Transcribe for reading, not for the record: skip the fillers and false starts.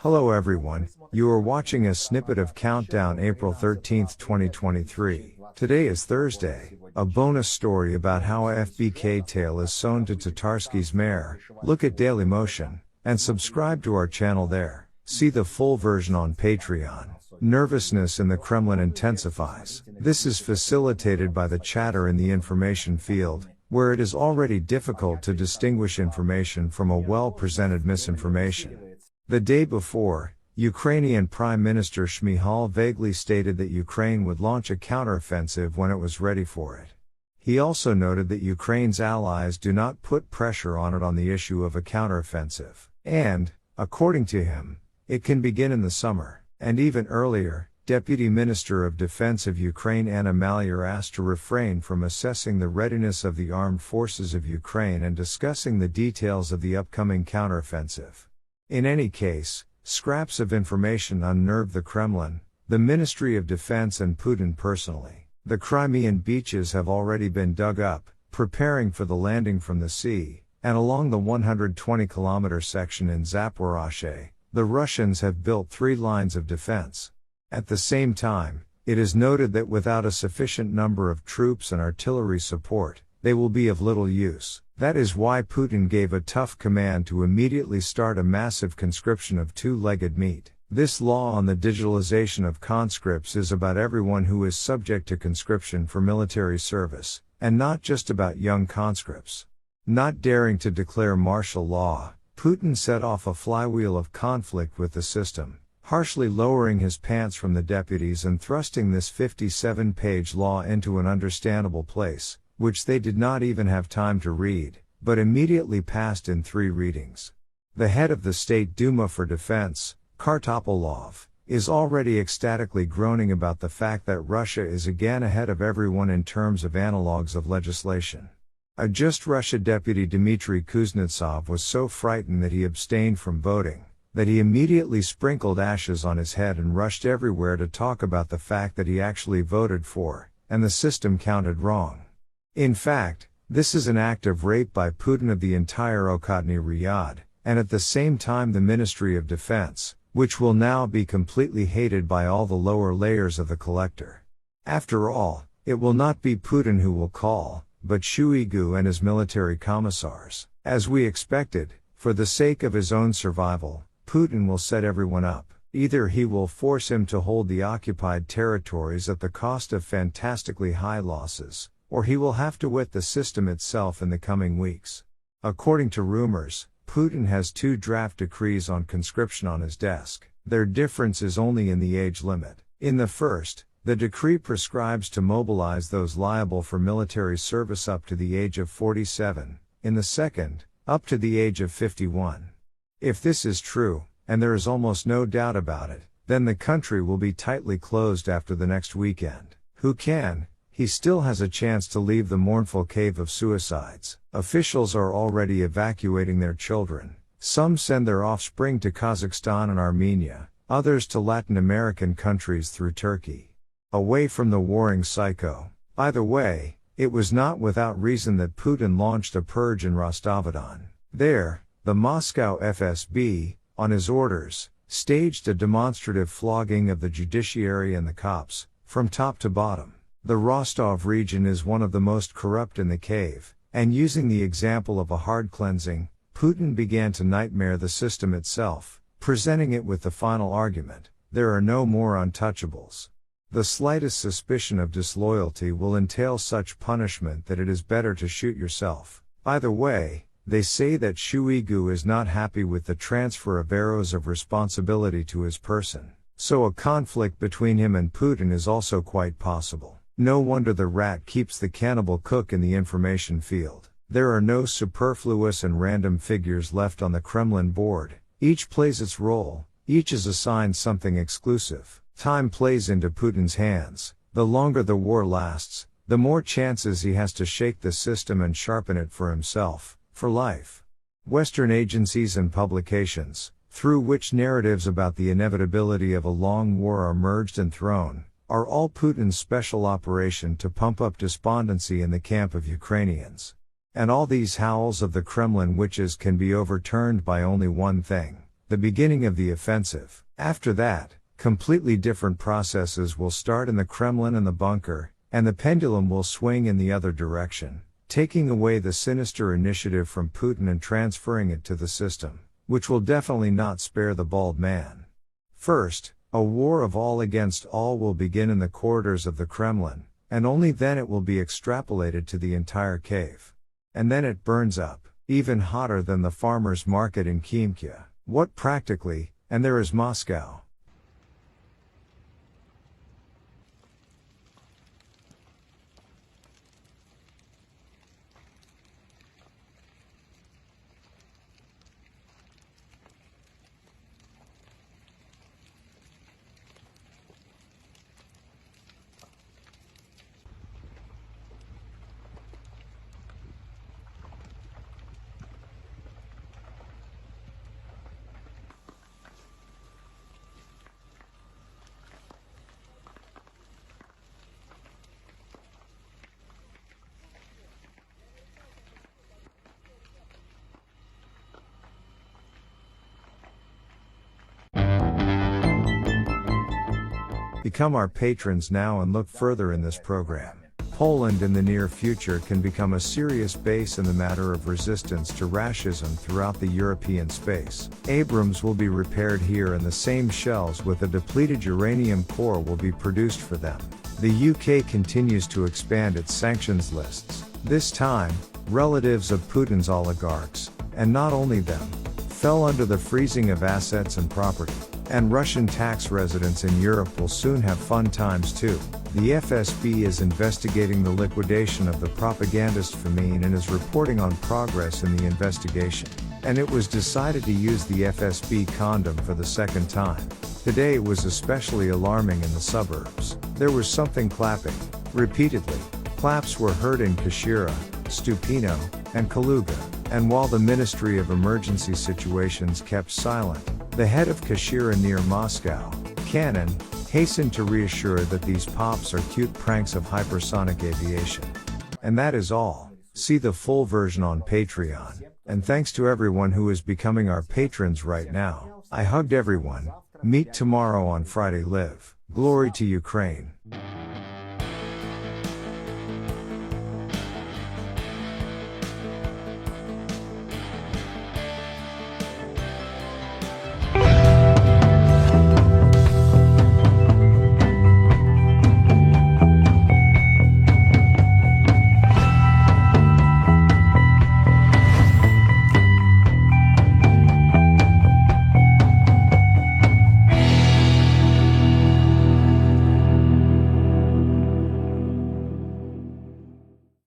Hello everyone, you are watching a snippet of Countdown April 13th, 2023. Today is Thursday, a bonus story about how a FBK tail is sewn to Tatarsky's mare. Look at Dailymotion, and subscribe to our channel there. See the full version on Patreon. Nervousness in the Kremlin intensifies. This is facilitated by the chatter in the information field, where it is already difficult to distinguish information from a well-presented misinformation. The day before, Ukrainian Prime Minister Shmyhal vaguely stated that Ukraine would launch a counteroffensive when it was ready for it. He also noted that Ukraine's allies do not put pressure on it on the issue of a counteroffensive, and, according to him, it can begin in the summer. And even earlier, Deputy Minister of Defense of Ukraine Anna Maliar asked to refrain from assessing the readiness of the armed forces of Ukraine and discussing the details of the upcoming counteroffensive. In any case, scraps of information unnerved the Kremlin, the Ministry of Defense and Putin personally. The Crimean beaches have already been dug up, preparing for the landing from the sea, and along the 120-kilometer section in Zaporozhye, the Russians have built 3 lines of defense. At the same time, it is noted that without a sufficient number of troops and artillery support, they will be of little use. That is why Putin gave a tough command to immediately start a massive conscription of two-legged meat. This law on the digitalization of conscripts is about everyone who is subject to conscription for military service, and not just about young conscripts. Not daring to declare martial law, Putin set off a flywheel of conflict with the system, harshly lowering his pants from the deputies and thrusting this 57-page law into an understandable place, which they did not even have time to read, but immediately passed in 3 readings. The head of the State Duma for Defense, Kartopolov, is already ecstatically groaning about the fact that Russia is again ahead of everyone in terms of analogs of legislation. A Just Russia deputy Dmitry Kuznetsov was so frightened that he abstained from voting, that he immediately sprinkled ashes on his head and rushed everywhere to talk about the fact that he actually voted for, and the system counted wrong. In fact, this is an act of rape by Putin of the entire Okhotny Riyadh, and at the same time the Ministry of Defense, which will now be completely hated by all the lower layers of the collector. After all, it will not be Putin who will call, but Shoigu and his military commissars. As we expected, for the sake of his own survival, Putin will set everyone up. Either he will force him to hold the occupied territories at the cost of fantastically high losses, or he will have to wet the system itself in the coming weeks. According to rumors, Putin has 2 draft decrees on conscription on his desk. Their difference is only in the age limit. In the first, the decree prescribes to mobilize those liable for military service up to the age of 47, in the second, up to the age of 51. If this is true, and there is almost no doubt about it, then the country will be tightly closed after the next weekend. Who can? He still has a chance to leave the mournful cave of suicides. Officials are already evacuating their children. Some send their offspring to Kazakhstan and Armenia, others to Latin American countries through Turkey. Away from the warring psycho. Either way, it was not without reason that Putin launched a purge in Rostov-on. There, the Moscow FSB, on his orders, staged a demonstrative flogging of the judiciary and the cops, from top to bottom. The Rostov region is one of the most corrupt in the cave, and using the example of a hard cleansing, Putin began to nightmare the system itself, presenting it with the final argument: there are no more untouchables. The slightest suspicion of disloyalty will entail such punishment that it is better to shoot yourself. Either way, they say that Shoigu is not happy with the transfer of arrows of responsibility to his person, so a conflict between him and Putin is also quite possible. No wonder the rat keeps the cannibal cook in the information field. There are no superfluous and random figures left on the Kremlin board. Each plays its role, each is assigned something exclusive. Time plays into Putin's hands. The longer the war lasts, the more chances he has to shake the system and sharpen it for himself, for life. Western agencies and publications, through which narratives about the inevitability of a long war are merged and thrown, are all Putin's special operation to pump up despondency in the camp of Ukrainians. And all these howls of the Kremlin witches can be overturned by only one thing: the beginning of the offensive. After that, completely different processes will start in the Kremlin and the bunker, and the pendulum will swing in the other direction, taking away the sinister initiative from Putin and transferring it to the system, which will definitely not spare the bald man. First, a war of all against all will begin in the corridors of the Kremlin, and only then it will be extrapolated to the entire cave. And then it burns up, even hotter than the farmers' market in Khimki. What practically, and there is Moscow. Become our patrons now and look further in this program. Poland in the near future can become a serious base in the matter of resistance to Rashism throughout the European space. Abrams will be repaired here and the same shells with a depleted uranium core will be produced for them. The UK continues to expand its sanctions lists. This time, relatives of Putin's oligarchs, and not only them, fell under the freezing of assets and property. And Russian tax residents in Europe will soon have fun times too. The FSB is investigating the liquidation of the propagandist Fomin and is reporting on progress in the investigation. And it was decided to use the FSB condom for the second time. Today was especially alarming in the suburbs. There was something clapping. Repeatedly, claps were heard in Kashira, Stupino, and Kaluga. And while the Ministry of Emergency Situations kept silent, the head of Kashira near Moscow, Cannon, hastened to reassure that these pops are cute pranks of hypersonic aviation. And that is all. See the full version on Patreon. And thanks to everyone who is becoming our patrons right now. I hugged everyone. Meet tomorrow on Friday Live. Glory to Ukraine.